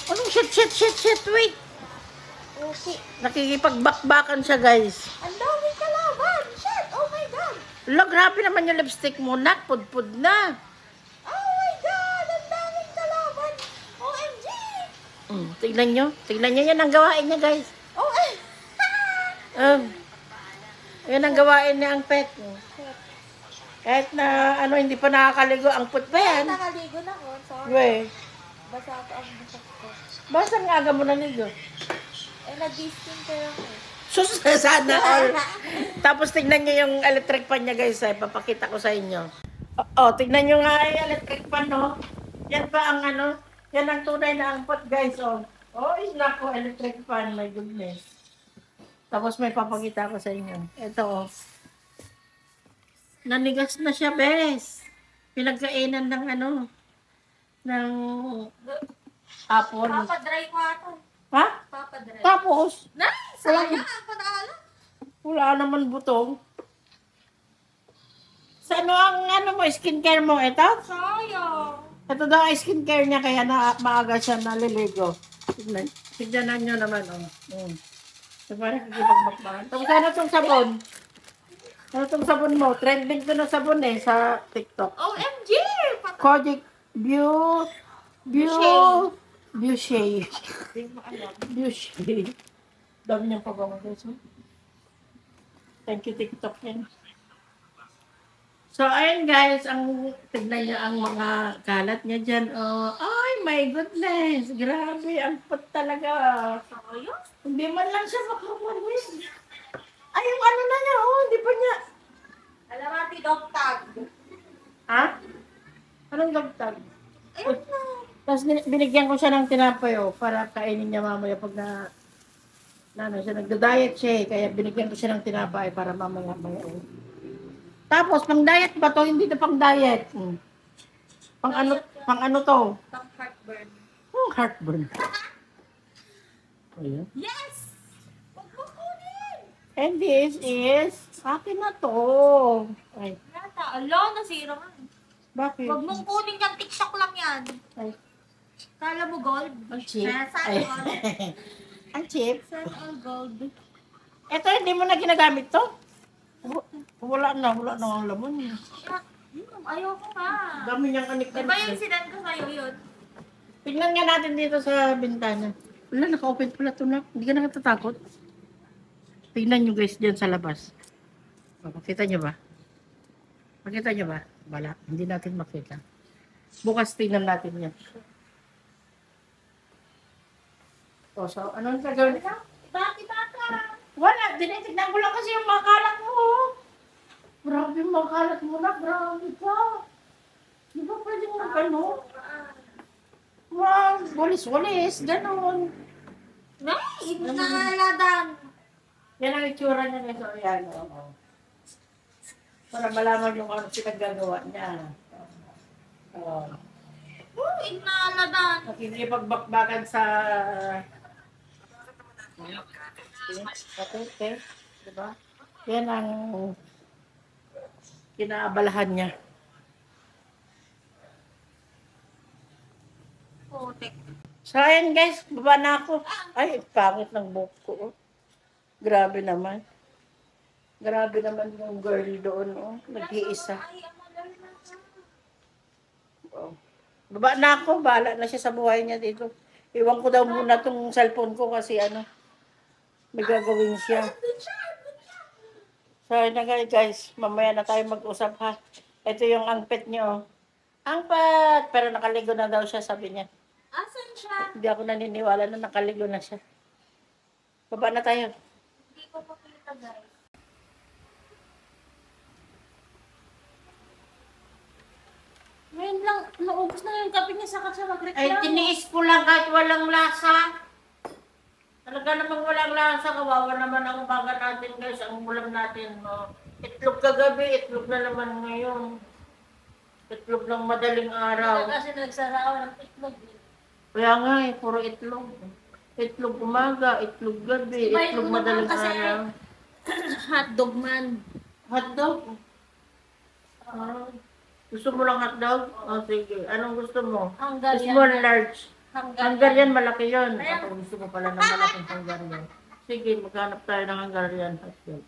Anong shit, wait. Okay. Nakikipagbakbakan siya, guys. Ang daming kalaban. Shit, oh my God. Lo, grabe naman yung lipstick mo, nak. Pudpud na. Oh my God, ang daming kalaban. OMG. Tignan nyo yan ang gawain niya, guys. Oh, Yan ang gawain niya ang pet. Kahit na, hindi pa nakakaligo, ang put pa yan. nakaligo na ko. Sorry. Weh, Basa ako ang buhok ko. basta nga aga mo naligo. Nag-skincare ako. Sus, sana all. Tapos tignan nyo yung electric fan niya, guys. Papakita ko sa inyo. Tignan nyo nga yung electric fan, no? Yan pa ang yan ang tunay na ang pot, guys, nako, electric fan, my goodness. Tapos may papakita ko sa inyo. Ito, nanigas na siya, bes. Pinagkainan ng ng apple. Papadry ko ato. Ha? Papadry. Tapos, Nice! Wala- Sayang, panala. wala naman butong. Sa ang skincare mo? Ito? Sayang. Ito daw ang skincare niya, kaya maaga siya naliligo. Tignan nyo naman, So, parang kikipagbakbakan. Tapos ano itong sabon? Ano itong sabon mo? Trending to na sabon sa TikTok. OMG! Kojic Beauty. Dami niyang pabango, guys. Thank you, TikTok yan. So, ayun guys, tignan niyo ang mga kalat niya dyan. Ay, my goodness. Grabe, ang pot talaga. Sayang. Hindi man lang siya makawalis. Ay, yung na niya, hindi pa niya. Alam natin, dog tag. Ha? Anong gagtag? Ayun na. Tapos binigyan ko siya ng tinapay, para kainin niya mamaya pag siya nagda-diet siya, kaya binigyan ko siya ng tinapay para mamaya. Tapos, pang diet ba to? Hindi na pang diet. Pang ano to? Pang heartburn. Heartburn. Ayan. Yes! Huwag mo kunin! And this is, akin na to. Ay, Yata, ala, nasira man. bakit? Huwag mong kunin yan, TikTok lang yan. Ay, Kala mo gold? ang cheap. Sana Ay. all. Ang cheap. Sana all gold. Ito, hindi mo na ginagamit to? Wala na ang laman niya. Ayoko nga. Dami niyang Di kanik-kanik. ba yung sinan ko sa'yo yun? Tingnan nga natin dito sa bintana. Wala, naka-open pala ito na. Hindi ka nakatatakot. Tingnan nyo guys dyan sa labas. Makita nyo ba? Makita nyo ba? Wala, hindi natin makita. Bukas tingnan natin yan. So, anong gagawin? Bakit ka? Wala, tinitignan ko lang kasi yung mga kalat mo. Grabe yung mga kalat mo na, grabe ka. Di ba pwede mo walis-walis, gano'n. Nay, inaladan. Yan ang itsura niya nito. Ayan, para malaman yung pinaggagawa niya. Inaladan. Nakikipagbakbakan sa... Okay. Diba? Yan ang kinaabalahan niya. Putik. So, ayan guys, baba na ako. Ay, pangit ng buhok ko. Grabe naman. Grabe naman yung girl doon. Nag-iisa. Baba na ako. Bahala na siya sa buhay niya dito. Iwan ko daw muna tong cellphone ko kasi may gagawin siya. So, ayun na guys. Mamaya na tayo mag-usap ha. Ito yung ang pet niyo. Ang pet! Pero nakaligo na daw siya, sabi niya. Asan siya? Hindi ako naniniwala na nakaligo na siya. Baba na tayo. Hindi ko makita, guys. Ngayon lang, naubos na yung kape niya saka siya magreklamo. Ay, tiniis ko lang kahit walang lasa. Talaga namang walang lasa. Kawawa naman ang umaga natin guys. Ang ulam natin. Itlog kagabi, itlog na naman ngayon. Itlog ng madaling araw. Kasi nagsarao ng itlog. Kaya nga puro itlog. Itlog umaga, itlog gabi, itlog madaling araw. Hotdog man. Hotdog? Gusto mo lang hotdog? Sige. Anong gusto mo? Hungarian. Small, large. Hungarian, malaki yun. Ayan. Ako gusto mo pala ng malaking Hungarian. Sige, maghanap tayo ng Hungarian hotdog.